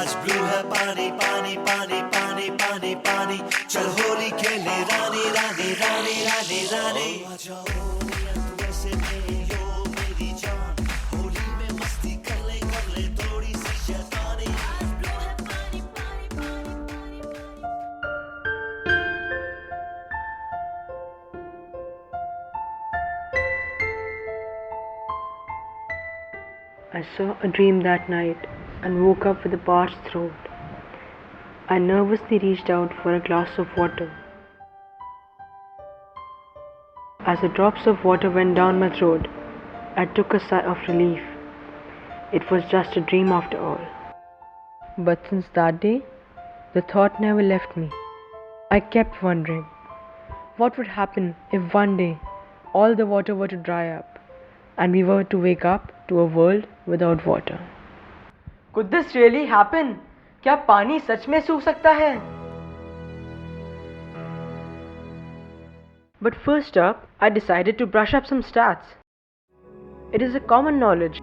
आज ब्लू है पानी पानी पानी पानी पानी पानी, चल होली खेले रानी रानी रानी रानी रानी। आ जाओ वैसे लो मेरी जान, होली में मस्ती कर ले थोड़ी सी शैतानी। I saw a dream that night and woke up with a parched throat. I nervously reached out for a glass of water. As the drops of water went down my throat, I took a sigh of relief. It was just a dream after all. But since that day, the thought never left me. I kept wondering, what would happen if one day all the water were to dry up and we were to wake up to a world without water? Could this really happen? क्या पानी सच में सूख सकता है? But first up, I decided to brush up some stats. It is a common knowledge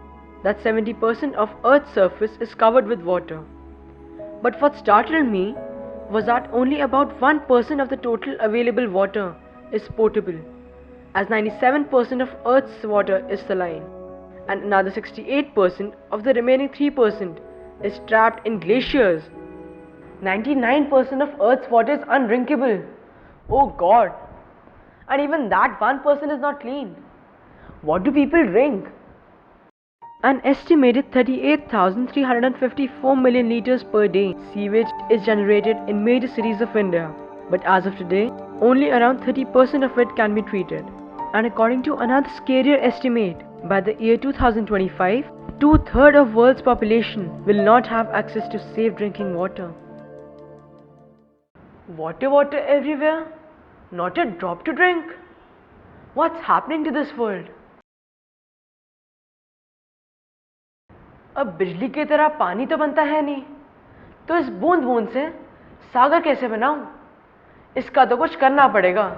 that 70% of Earth's surface is covered with water. But what startled me was that only about 1% of the total available water is potable, as 97% of Earth's water is saline, and another 68% of the remaining 3% is trapped in glaciers. 99% of Earth's water is undrinkable. Oh God! And even that 1% is not clean. What do people drink? An estimated 38,354 million liters per day sewage is generated in major cities of India. But as of today, only around 30% of it can be treated. And according to another scarier estimate, by the year 2025, 2/3 of world's population will not have access to safe drinking water. Water everywhere? Not a drop to drink? What's happening to this world? अब बिजली की तरह पानी तो बनता है नहीं, तो इस बूंद बूंद से सागर कैसे बनाऊं? इसका तो कुछ करना पड़ेगा।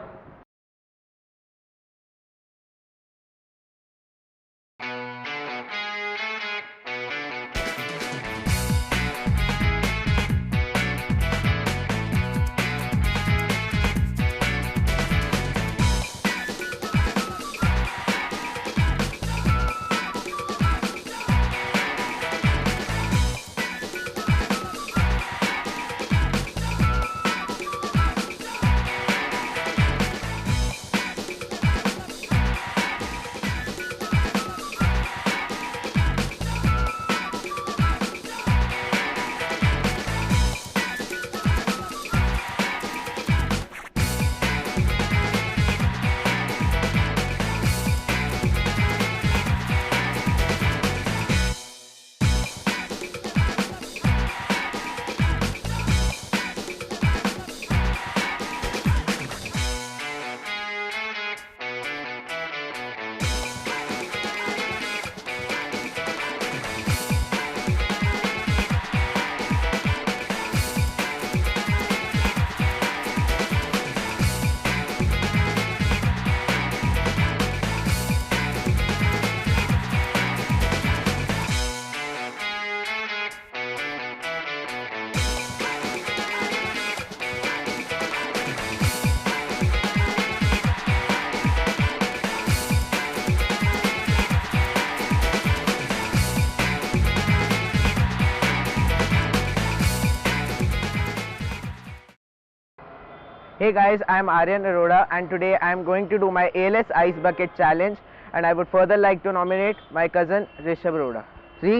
Hey guys, I am Aryan Arora and today I am going to do my ALS Ice Bucket Challenge, and I would further like to nominate my cousin Rishabh Arora. 3,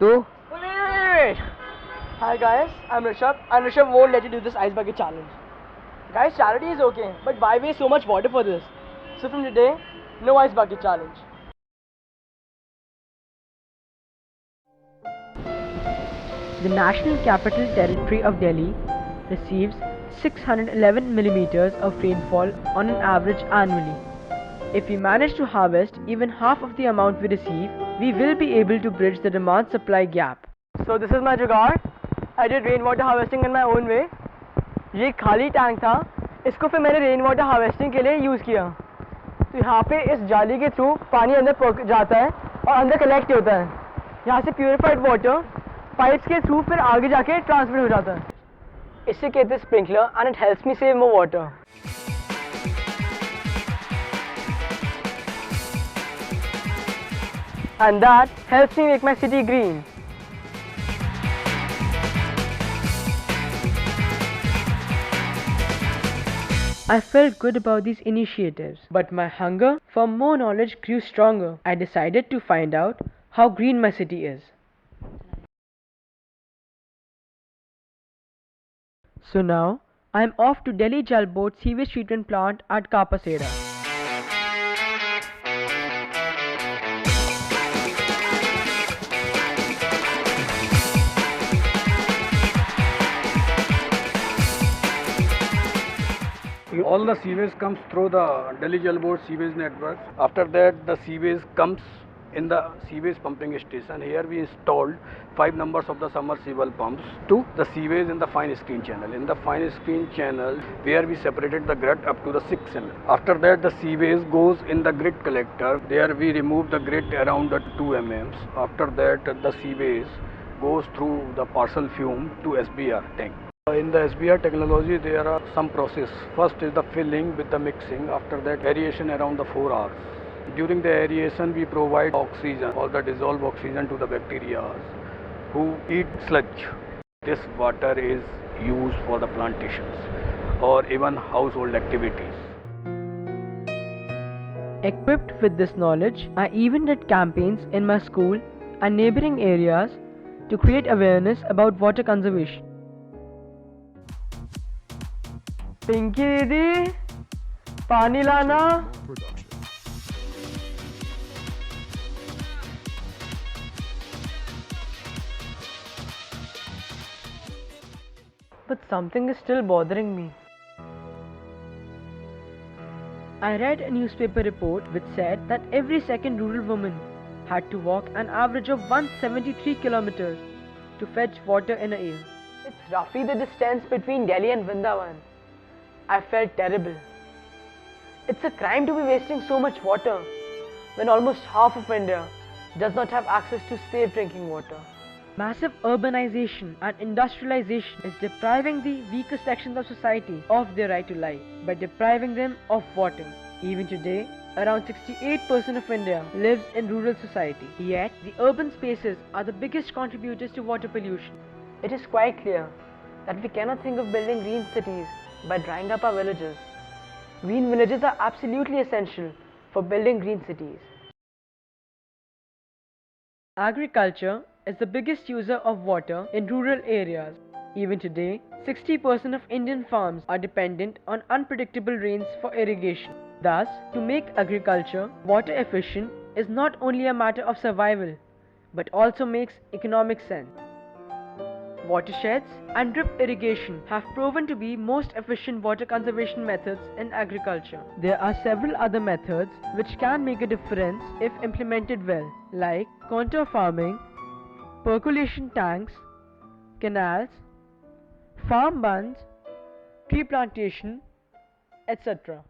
2... Wait! Hi guys, I'm Rishabh and Rishabh won't let you do this ice bucket challenge. Guys, charity is okay, but why waste so much water for this? So from today, no ice bucket challenge. The National Capital Territory of Delhi receives 611 millimeters of rainfall on an average annually. If we manage to harvest even half of the amount we receive, we will be able to bridge the demand-supply gap. So this is my jugaad. I did rainwater harvesting in my own way. ये खाली tank था, इसको फिर मैंने rain water harvesting के लिए use किया। तो यहाँ पे इस जाली के थ्रू पानी अंदर जाता है और अंदर कलेक्ट होता है। यहाँ से प्योरीफाइड वाटर पाइप्स के थ्रू फिर आगे जाके ट्रांसमिट हो जाता है. इसे कहते हैं sprinkler and it helps me save more water. And that helps me make my city green. I felt good about these initiatives, but my hunger for more knowledge grew stronger. I decided to find out how green my city is. So now, I am off to Delhi Jal Board sewage treatment plant at Kapaseda. All the sewage comes through the Delhi Jal Board sewage network. After that, the sewage comes in the sewage pumping station. Here we installed 5 numbers of the submersible pumps to the sewage in the fine screen channel. In the fine screen channel, where we separated the grit up to the 6 mm. After that, the sewage goes in the grit collector. There we remove the grit around the 2 mm. After that, the sewage goes through the partial fume to SBR tank. In the SBR technology, there are some process. First is the filling with the mixing. After that, aeration around the 4 hours. During the aeration, we provide oxygen or the dissolved oxygen to the bacteria who eat sludge. This water is used for the plantations or even household activities. Equipped with this knowledge, I even did campaigns in my school and neighboring areas to create awareness about water conservation. Pinki दीदी, पानी लाना. But something is still bothering me. I read a newspaper report which said that every second rural woman had to walk an average of 173 kilometers to fetch water in a year. It's roughly the distance between Delhi and Vrindavan. I felt terrible. It's a crime to be wasting so much water when almost half of India does not have access to safe drinking water. Massive urbanization and industrialization is depriving the weaker sections of society of their right to life by depriving them of water. Even today, around 68% of India lives in rural society. Yet, the urban spaces are the biggest contributors to water pollution. It is quite clear that we cannot think of building green cities by drying up our villages. Green villages are absolutely essential for building green cities. Agriculture is the biggest user of water in rural areas. Even today, 60% of Indian farms are dependent on unpredictable rains for irrigation. Thus, to make agriculture water efficient is not only a matter of survival, but also makes economic sense. Watersheds and drip irrigation have proven to be most efficient water conservation methods in agriculture. There are several other methods which can make a difference if implemented well, like contour farming, percolation tanks, canals, farm bunds, tree plantation, etc.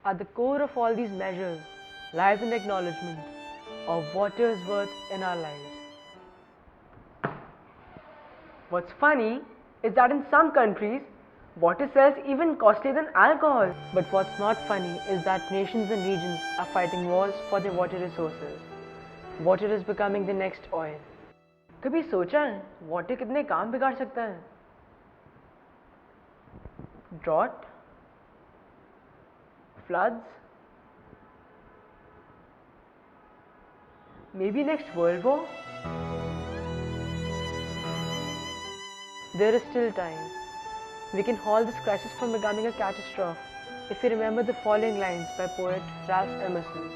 At the core of all these measures lies an acknowledgement of water's worth in our lives. What's funny is that in some countries, water sells even costlier than alcohol. But what's not funny is that nations and regions are fighting wars for their water resources. Water is becoming the next oil. कभी सोचा है water कितने काम बिगाड़ सकता है? Drought, floods, maybe next world war? There is still time. We can halt this crisis from becoming a catastrophe if we remember the following lines by poet Ralph Emerson.